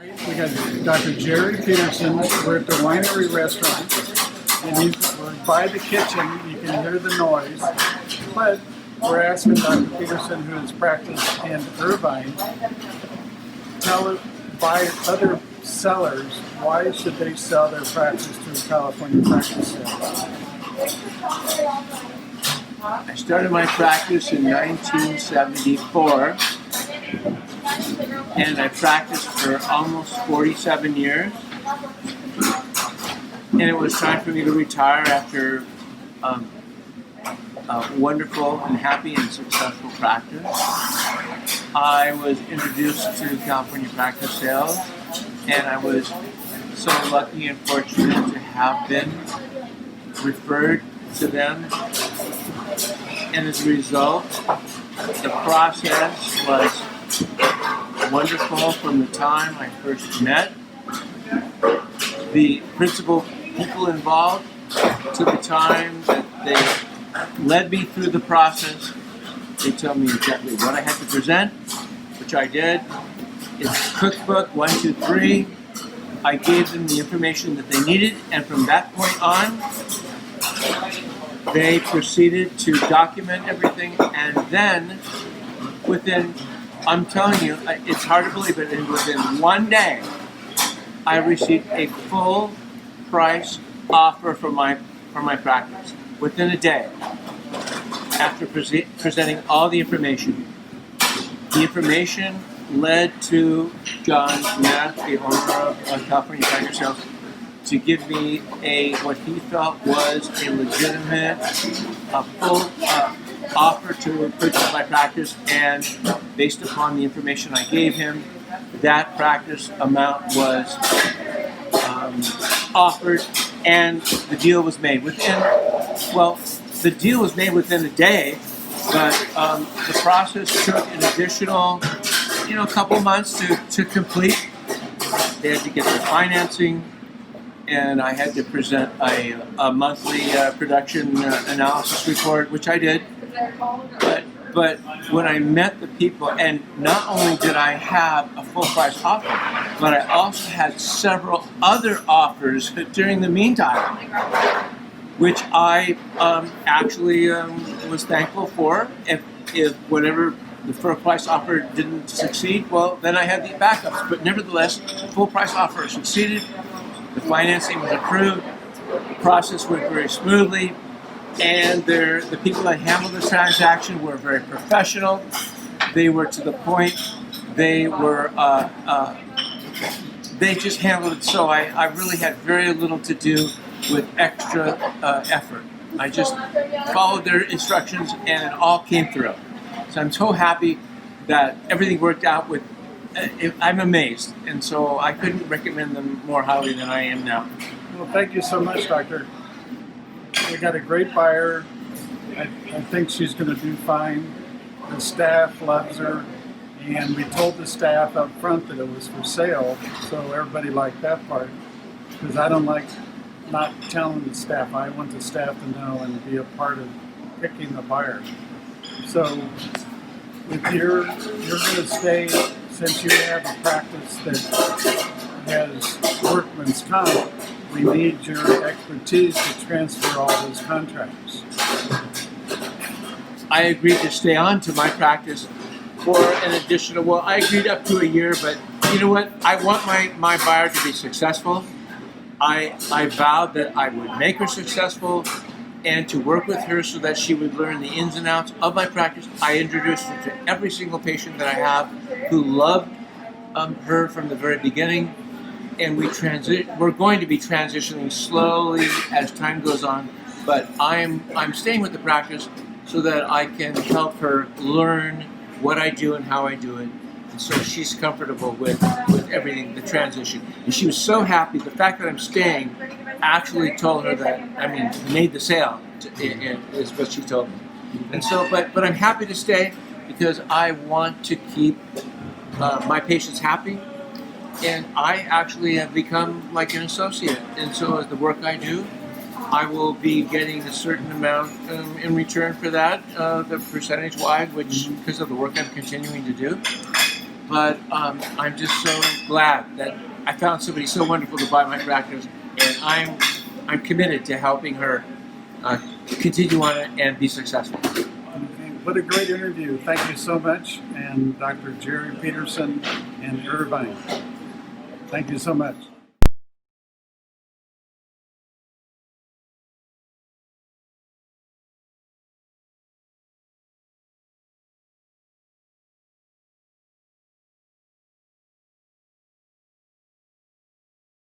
We got Dr. Jerry Peterson. We're at the Winery Restaurant, and we're by the kitchen. You can hear the noise, but we're asking Dr. Peterson, who has practiced in Irvine, by other sellers, why should they sell their practice through California Practice Sales? I started my practice in 1974, and I practiced for almost 47 years. And it was time for me to retire after a wonderful and happy and successful practice. I was introduced to California Practice Sales, and I was so lucky and fortunate to have been referred to them. And as a result, the process was wonderful from the time I first met the principal people involved to the time that they led me through the process. They told me exactly what I had to present, which I did. It's cookbook 1, 2, 3. I gave them the information that they needed, and from that point on, they proceeded to document everything, and then within, I'm telling you, it's hard to believe it, and within one day, I received a full price offer for my practice. Within a day, after presenting all the information. The information led to John Matt, the owner of California Practice Sales, to give me what he felt was a legitimate, full offer to purchase my practice, and based upon the information I gave him, that practice amount was offered, and the deal was made the deal was made within a day, but the process took an additional, couple months to complete. They had to get their financing, and I had to present a monthly production analysis report, which I did. But when I met the people, and not only did I have a full price offer, but I also had several other offers during the meantime, which I actually was thankful for. If whatever the first price offer didn't succeed, well, then I had the backups. But nevertheless, the full price offer succeeded. The financing was approved. The process went very smoothly. And the people that handled this transaction were very professional. They were to the point. They just handled it so I really had very little to do with extra effort. I just followed their instructions and it all came through. So I'm so happy that everything worked out with, I'm amazed. And so I couldn't recommend them more highly than I am now. Well, thank you so much, Doctor. We got a great buyer. I think she's going to do fine. The staff loves her, and we told the staff up front that it was for sale, so everybody liked that part. Because I don't like not telling the staff. I want the staff to know and be a part of picking the buyer. So, if you're going to stay, since you have a practice that has workman's comp, we need your expertise to transfer all those contracts. I agreed to stay on to my practice for an additional, I agreed up to a year, but you know what? I want my buyer to be successful. I vowed that I would make her successful and to work with her so that she would learn the ins and outs of my practice. I introduced her to every single patient that I have who loved her from the very beginning. And we're going to be transitioning slowly as time goes on, but I'm staying with the practice so that I can help her learn what I do and how I do it, and so she's comfortable with everything, the transition. And she was so happy. The fact that I'm staying actually told her that, made the sale, is what she told me. And so, but I'm happy to stay because I want to keep my patients happy. And I actually have become like an associate. And so as the work I do, I will be getting a certain amount in return for that, the percentage-wise, which because of the work I'm continuing to do. but I'm just so glad that I found somebody so wonderful to buy my practice, and I'm committed to helping her continue on it and be successful. Okay, what a great interview. Thank you so much. And Dr. Jerry Peterson in Irvine. Thank you so much.